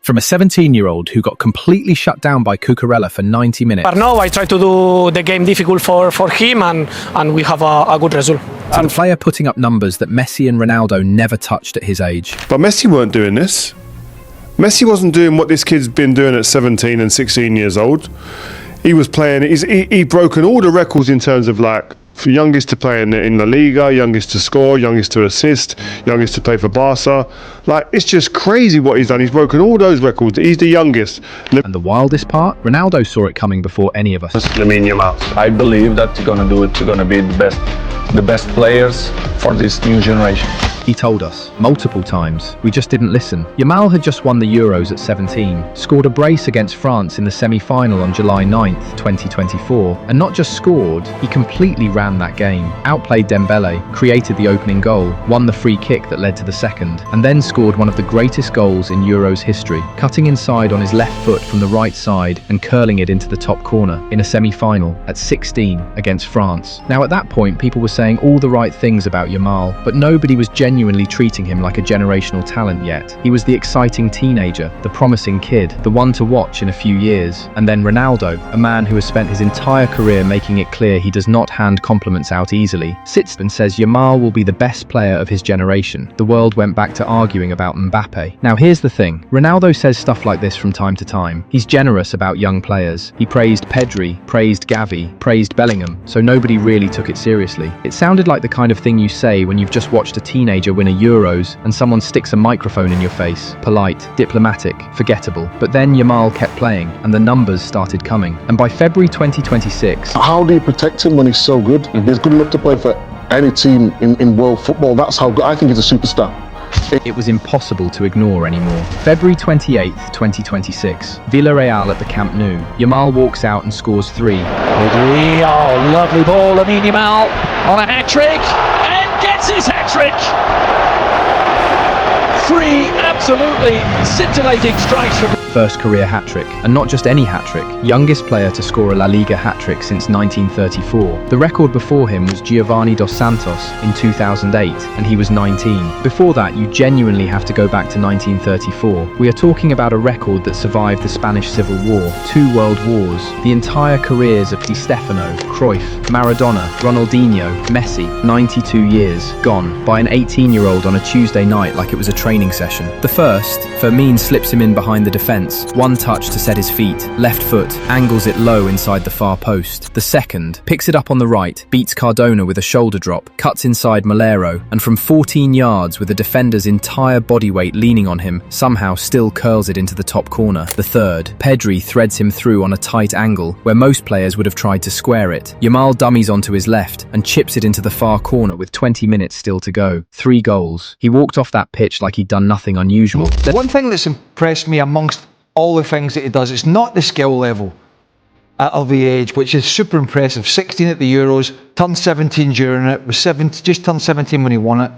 From a 17-year-old who got completely shut down by Cucurella for 90 minutes. But no, I try to do the game difficult for him and we have a good result. To the player putting up numbers that Messi and Ronaldo never touched at his age. But Messi weren't doing this. Messi wasn't doing what this kid's been doing at 17 and 16 years old. He was playing, he'd broken all the records in terms of like, for youngest to play in La Liga, youngest to score, youngest to assist, youngest to play for Barca. Like, it's just crazy what he's done. He's broken all those records. He's the youngest. And the wildest part? Ronaldo saw it coming before any of us. Lamine Yamal. I believe that he's going to do it. He's going to be the best players for this new generation. He told us multiple times. We just didn't listen. Yamal had just won the Euros at 17, scored a brace against France in the semi-final on July 9th, 2024, and not just scored, he completely ran that game. Outplayed Dembele, created the opening goal, won the free kick that led to the second, and then scored one of the greatest goals in Euros history, cutting inside on his left foot from the right side and curling it into the top corner in a semi-final at 16 against France. Now at that point, people were saying all the right things about Yamal, but nobody was genuinely treating him like a generational talent yet. He was the exciting teenager, the promising kid, the one to watch in a few years. And then Ronaldo, a man who has spent his entire career making it clear he does not hand compliments out easily, sits and says Yamal will be the best player of his generation. The world went back to arguing about Mbappe. Now here's the thing, Ronaldo says stuff like this from time to time. He's generous about young players. He praised Pedri, praised Gavi, praised Bellingham, so nobody really took it seriously. It sounded like the kind of thing you say when you've just watched a teenager win a Euros and someone sticks a microphone in your face. Polite, diplomatic, forgettable. But then Yamal kept playing and the numbers started coming. And by February 2026... How do you protect him when he's so good? He's good enough to play for any team in world football. That's how good. I think he's a superstar. It was impossible to ignore anymore. February 28th, 2026. Villarreal at the Camp Nou. Yamal walks out and scores 3. Pedri, oh, lovely ball. Lamine Yamal on a hat-trick. Gets his hat-trick! 3 absolutely scintillating strikes from... First career hat-trick, and not just any hat-trick, youngest player to score a La Liga hat-trick since 1934. The record before him was Giovanni dos Santos in 2008, and he was 19. Before that, you genuinely have to go back to 1934. We are talking about a record that survived the Spanish Civil War, 2 world wars, the entire careers of Di Stefano, Cruyff, Maradona, Ronaldinho, Messi, 92 years, gone, by an 18-year-old on a Tuesday night like it was a training session. The first, Firmino slips him in behind the defence. One touch to set his feet, left foot, angles it low inside the far post. The second, picks it up on the right, beats Cardona with a shoulder drop, cuts inside Malero, and from 14 yards with the defender's entire body weight leaning on him, somehow still curls it into the top corner. The third, Pedri threads him through on a tight angle, where most players would have tried to square it. Yamal dummies onto his left, and chips it into the far corner with 20 minutes still to go. 3 goals. He walked off that pitch like he'd done nothing unusual. One thing that's impressed me amongst all the things that he does, it's not the skill level of the age, which is super impressive. 16 at the Euros, turned 17 during it, was just turned 17 when he won it.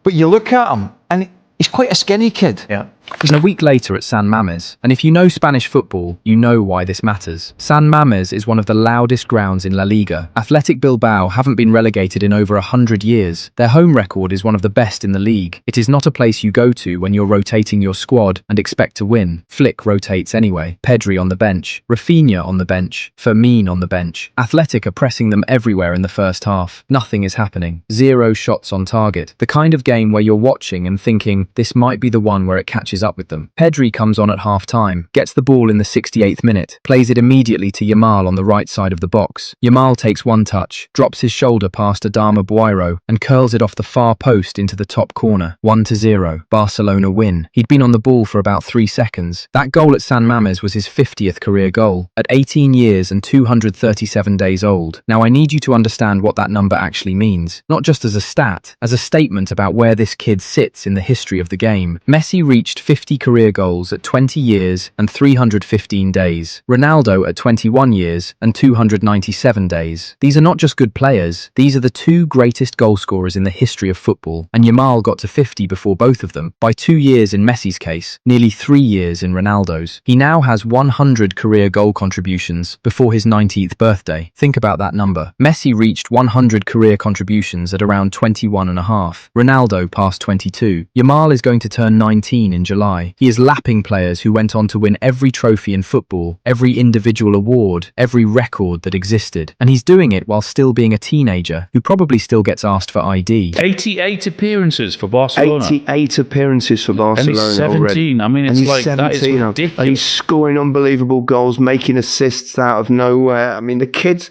But you look at him, and he's quite a skinny kid. Yeah. And a week later at San Mamés, and if you know Spanish football, you know why this matters. San Mamés is one of the loudest grounds in La Liga. Athletic Bilbao haven't been relegated in over 100 years. Their home record is one of the best in the league. It is not a place you go to when you're rotating your squad and expect to win. Flick rotates anyway. Pedri on the bench, Rafinha on the bench, Firmino on the bench. Athletic are pressing them everywhere in the first half. Nothing is happening. 0 shots on target. The kind of game where you're watching and thinking, this might be the one where it catches up with them. Pedri comes on at half-time, gets the ball in the 68th minute, plays it immediately to Yamal on the right side of the box. Yamal takes 1 touch, drops his shoulder past Adama Buairo, and curls it off the far post into the top corner. 1-0. Barcelona win. He'd been on the ball for about 3 seconds. That goal at San Mamés was his 50th career goal, at 18 years and 237 days old. Now I need you to understand what that number actually means, not just as a stat, as a statement about where this kid sits in the history of the game. Messi reached 50 career goals at 20 years and 315 days. Ronaldo at 21 years and 297 days. These are not just good players, these are the 2 greatest goal scorers in the history of football, and Yamal got to 50 before both of them, by 2 years in Messi's case, nearly 3 years in Ronaldo's. He now has 100 career goal contributions before his 19th birthday. Think about that number. Messi reached 100 career contributions at around 21 and a half. Ronaldo passed 22. Yamal is going to turn 19 in July. July. He is lapping players who went on to win every trophy in football, every individual award, every record that existed. And he's doing it while still being a teenager who probably still gets asked for ID. 88 appearances for Barcelona. 88 appearances for Barcelona. And he's 17. Already. I mean, it's and he's like, 17, that is ridiculous. And he's scoring unbelievable goals, making assists out of nowhere. I mean, the kids,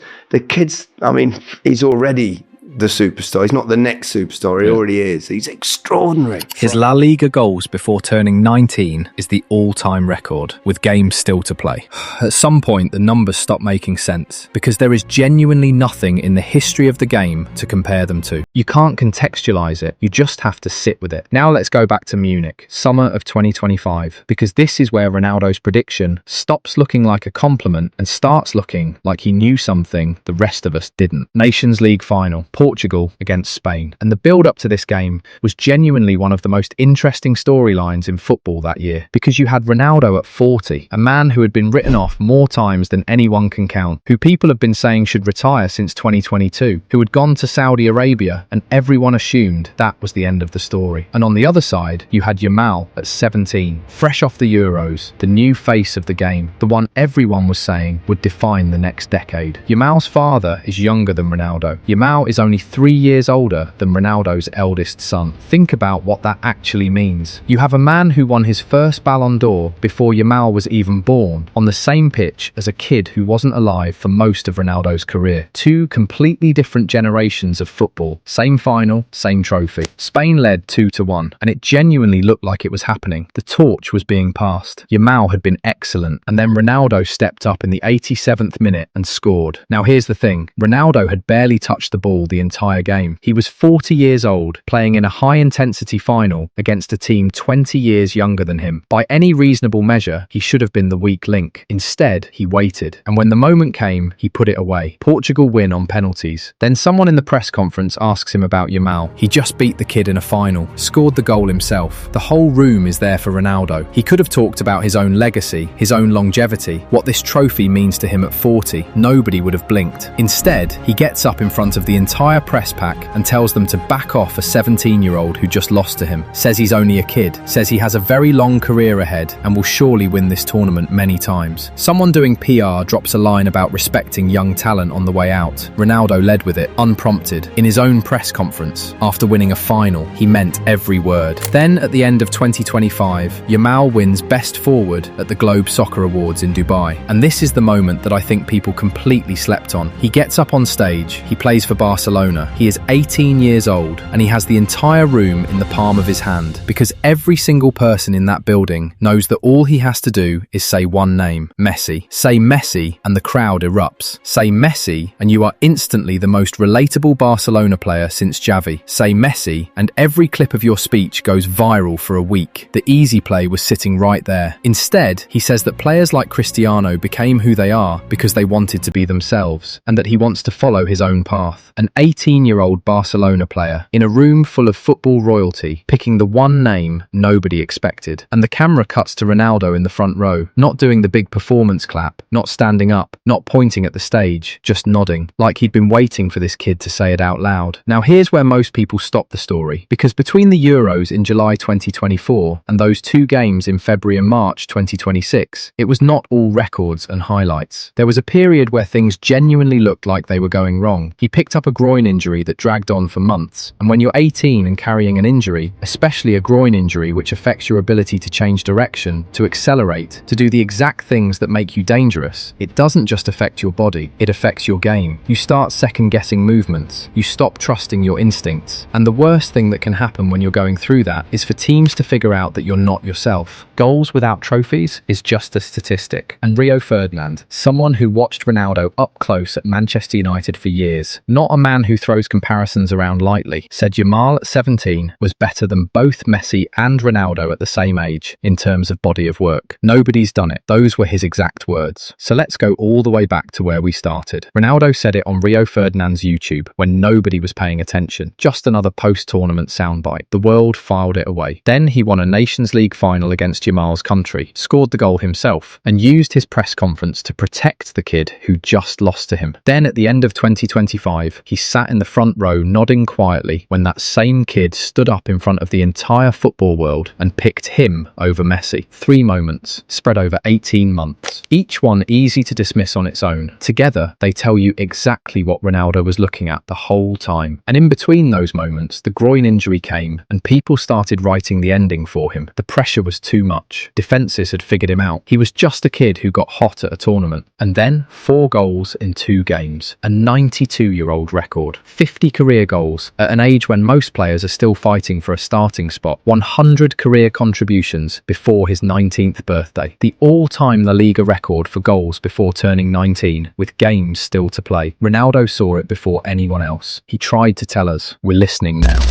I mean, he's already the superstar. He's not the next superstar. He already is. He's extraordinary. His La Liga goals before turning 19 is the all-time record, with games still to play. At some point, the numbers stop making sense, because there is genuinely nothing in the history of the game to compare them to. You can't contextualize it, you just have to sit with it. Now let's go back to Munich, summer of 2025, because this is where Ronaldo's prediction stops looking like a compliment and starts looking like he knew something the rest of us didn't. Nations League final. Portugal against Spain. And the build-up to this game was genuinely one of the most interesting storylines in football that year, because you had Ronaldo at 40, a man who had been written off more times than anyone can count, who people have been saying should retire since 2022, who had gone to Saudi Arabia, and everyone assumed that was the end of the story. And on the other side, you had Yamal at 17, fresh off the Euros, the new face of the game, the one everyone was saying would define the next decade. Yamal's father is younger than Ronaldo. Yamal is only 3 years older than Ronaldo's eldest son. Think about what that actually means. You have a man who won his first Ballon d'Or before Yamal was even born, on the same pitch as a kid who wasn't alive for most of Ronaldo's career. Two completely different generations of football. Same final, same trophy. Spain led 2-1, and it genuinely looked like it was happening. The torch was being passed. Yamal had been excellent, and then Ronaldo stepped up in the 87th minute and scored. Now here's the thing, Ronaldo had barely touched the ball the entire game. He was 40 years old, playing in a high-intensity final against a team 20 years younger than him. By any reasonable measure, he should have been the weak link. Instead, he waited, and when the moment came, he put it away. Portugal win on penalties. Then someone in the press conference asks him about Yamal. He just beat the kid in a final, scored the goal himself. The whole room is there for Ronaldo. He could have talked about his own legacy, his own longevity, what this trophy means to him at 40. Nobody would have blinked. Instead, he gets up in front of the entire press pack and tells them to back off a 17-year-old who just lost to him, says he's only a kid, says he has a very long career ahead and will surely win this tournament many times. Someone doing PR drops a line about respecting young talent on the way out. Ronaldo led with it, unprompted, in his own press conference. After winning a final, he meant every word. Then, at the end of 2025, Yamal wins Best Forward at the Globe Soccer Awards in Dubai. And this is the moment that I think people completely slept on. He gets up on stage, he plays for Barcelona, he is 18 years old, and he has the entire room in the palm of his hand, because every single person in that building knows that all he has to do is say one name, Messi. Say Messi and the crowd erupts. Say Messi and you are instantly the most relatable Barcelona player since Xavi. Say Messi and every clip of your speech goes viral for a week. The easy play was sitting right there. Instead, he says that players like Cristiano became who they are because they wanted to be themselves, and that he wants to follow his own path. An 18-year-old Barcelona player in a room full of football royalty, picking the one name nobody expected. And the camera cuts to Ronaldo in the front row, not doing the big performance clap, not standing up, not pointing at the stage, just nodding, like he'd been waiting for this kid to say it out loud. Now here's where most people stop the story, because between the Euros in July 2024 and those two games in February and March 2026, it was not all records and highlights. There was a period where things genuinely looked like they were going wrong. He picked up a groin injury that dragged on for months, and when you're 18 and carrying an injury, especially a groin injury which affects your ability to change direction, to accelerate, to do the exact things that make you dangerous, it doesn't just affect your body, it affects your game. You start second-guessing movements, you stop trusting your instincts, and the worst thing that can happen when you're going through that is for teams to figure out that you're not yourself. Goals without trophies is just a statistic. And Rio Ferdinand, someone who watched Ronaldo up close at Manchester United for years, not a man who throws comparisons around lightly, said Yamal at 17 was better than both Messi and Ronaldo at the same age in terms of body of work. Nobody's done it. Those were his exact words. So let's go all the way back to where we started. Ronaldo said it on Rio Ferdinand's YouTube when nobody was paying attention. Just another post-tournament soundbite. The world filed it away. Then he won a Nations League final against Yamal's country, scored the goal himself, and used his press conference to protect the kid who just lost to him. Then at the end of 2025, he sat in the front row nodding quietly when that same kid stood up in front of the entire football world and picked him over Messi. 3 moments, spread over 18 months. Each one easy to dismiss on its own. Together, they tell you exactly what Ronaldo was looking at the whole time. And in between those moments, the groin injury came and people started writing the ending for him. The pressure was too much. Defences had figured him out. He was just a kid who got hot at a tournament. And then 4 goals in 2 games. A 92-year-old record. 50 career goals at an age when most players are still fighting for a starting spot. 100 career contributions before his 19th birthday. The all-time La Liga record for goals before turning 19, with games still to play. Ronaldo saw it before anyone else. He tried to tell us, we're listening now.